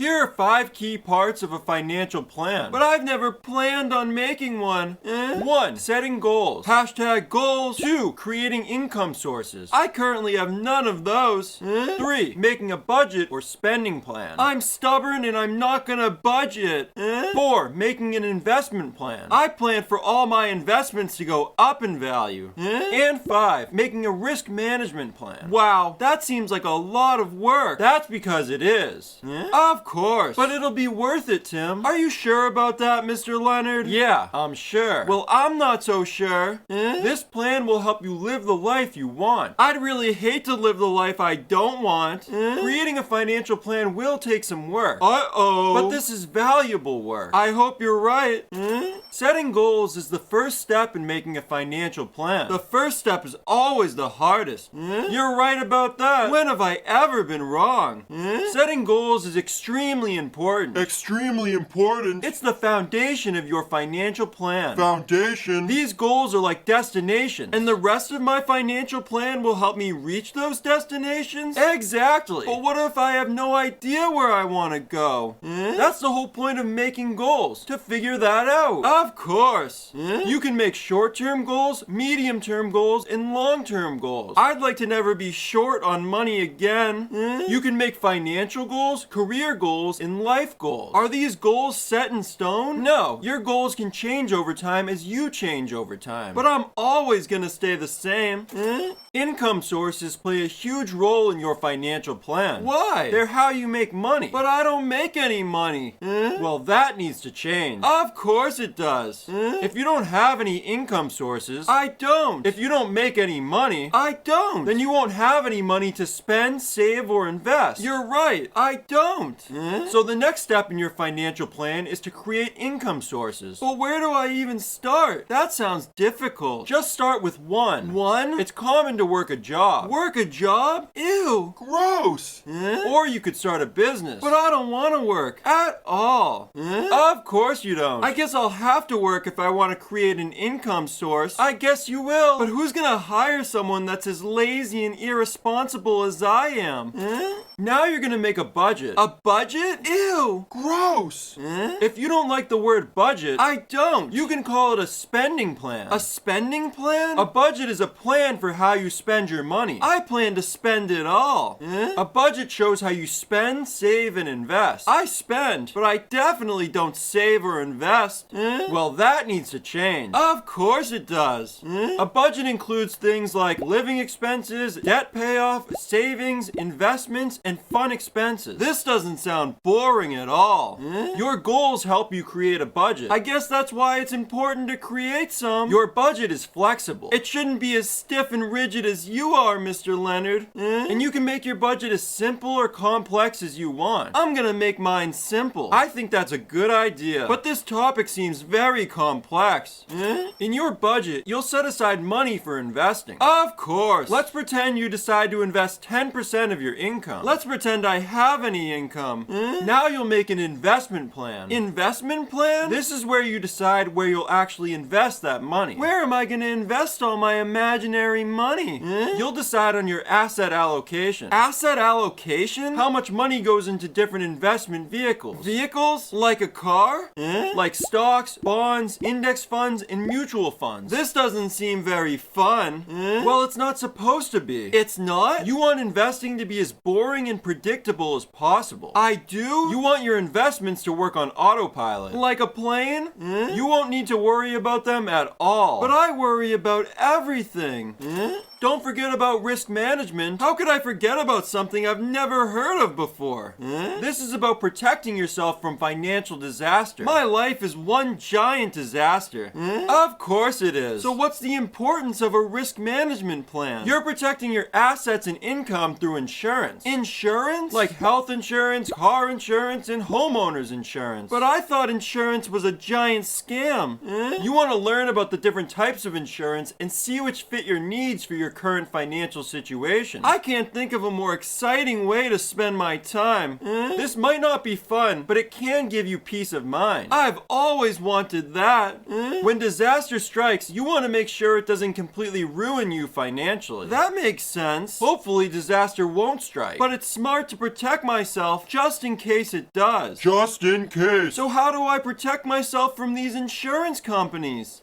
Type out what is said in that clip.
Here are 5 key parts of a financial plan, but I've never planned on making one. 1. Setting goals. Hashtag goals. 2. Creating income sources. I currently have none of those. 3. Making a budget or spending plan. I'm stubborn and I'm not gonna budget. 4. Making an investment plan. I plan for all my investments to go up in value. And 5. Making a risk management plan. Wow, that seems like a lot of work. That's because it is. Of course. But it'll be worth it, Tim. Are you sure about that, Mr. Leonard? Yeah, I'm sure. Well, I'm not so sure. This plan will help you live the life you want. I'd really hate to live the life I don't want. Creating a financial plan will take some work. Uh-oh. But this is valuable work. I hope you're right. Setting goals is the first step in making a financial plan. The first step is always the hardest. You're right about that. When have I ever been wrong? Setting goals is extremely important. Extremely important. It's the foundation of your financial plan. Foundation. These goals are like destinations, and the rest of my financial plan will help me reach those destinations? Exactly. But what if I have no idea where I want to go? That's the whole point of making goals, to figure that out. Of course. You can make short-term goals, medium-term goals, and long-term goals. I'd like to never be short on money again. You can make financial goals, career goals, and life goals. Are these goals set in stone? No. Your goals can change over time as you change over time. But I'm always gonna stay the same. Income sources play a huge role in your financial plan. Why? They're how you make money. But I don't make any money. Well, that needs to change. Of course it does. If you don't have any income sources, I don't. If you don't make any money, I don't. Then you won't have any money to spend, save, or invest. You're right. I don't. So the next step in your financial plan is to create income sources. But where do I even start? That sounds difficult. Just start with one. One? It's common to work a job. Work a job? Ew. Gross. Or you could start a business. But I don't want to work at all. Of course you don't. I guess I'll have to work if I want to create an income source. I guess you will. But who's gonna hire someone that's as lazy and irresponsible as I am? Now you're gonna make a budget. A budget? Ew. Gross. If you don't like the word budget, I don't. You can call it a spending plan. A spending plan? A budget is a plan for how you spend your money. I plan to spend it all. A budget shows how you spend, save, and invest. I spend, but I definitely don't save or invest. Well, that needs to change. Of course it does. A budget includes things like living expenses, debt payoff, savings, investments, and fun expenses. This doesn't sound boring at all. Your goals help you create a budget. I guess that's why it's important to create some. Your budget is flexible. It shouldn't be as stiff and rigid as you are, Mr. Leonard. And you can make your budget as simple or complex as you want. I'm gonna make mine simple. I think that's a good idea. But this topic seems very complex. In your budget, you'll set aside money for investing. Of course. Let's pretend you decide to invest 10% of your income. Let's pretend I have any income. Now you'll make an investment plan. Investment plan? This is where you decide where you'll actually invest that money. Where am I gonna invest all my imaginary money? You'll decide on your asset allocation. Asset allocation? How much money goes into different investment vehicles? Vehicles? Like a car? Like stocks, bonds, index funds, and mutual funds. This doesn't seem very fun. Well, it's not supposed to be. It's not? You want investing to be as boring and predictable as possible. I do? You want your investments to work on autopilot. Like a plane? You won't need to worry about them at all. But I worry about everything. Don't forget about risk management. How could I forget about something I've never heard of before? This is about protecting yourself from financial disaster. My life is one giant disaster. Of course it is. So what's the importance of a risk management plan? You're protecting your assets and income through insurance. Insurance? Like health insurance, car insurance, and homeowners insurance. But I thought insurance was a giant scam. You want to learn about the different types of insurance and see which fit your needs for your your current financial situation. I can't think of a more exciting way to spend my time. This might not be fun, but it can give you peace of mind. I've always wanted that. When disaster strikes, you want to make sure it doesn't completely ruin you financially. That makes sense. Hopefully disaster won't strike, but it's smart to protect myself just in case it does. Just in case. So how do I protect myself from these insurance companies?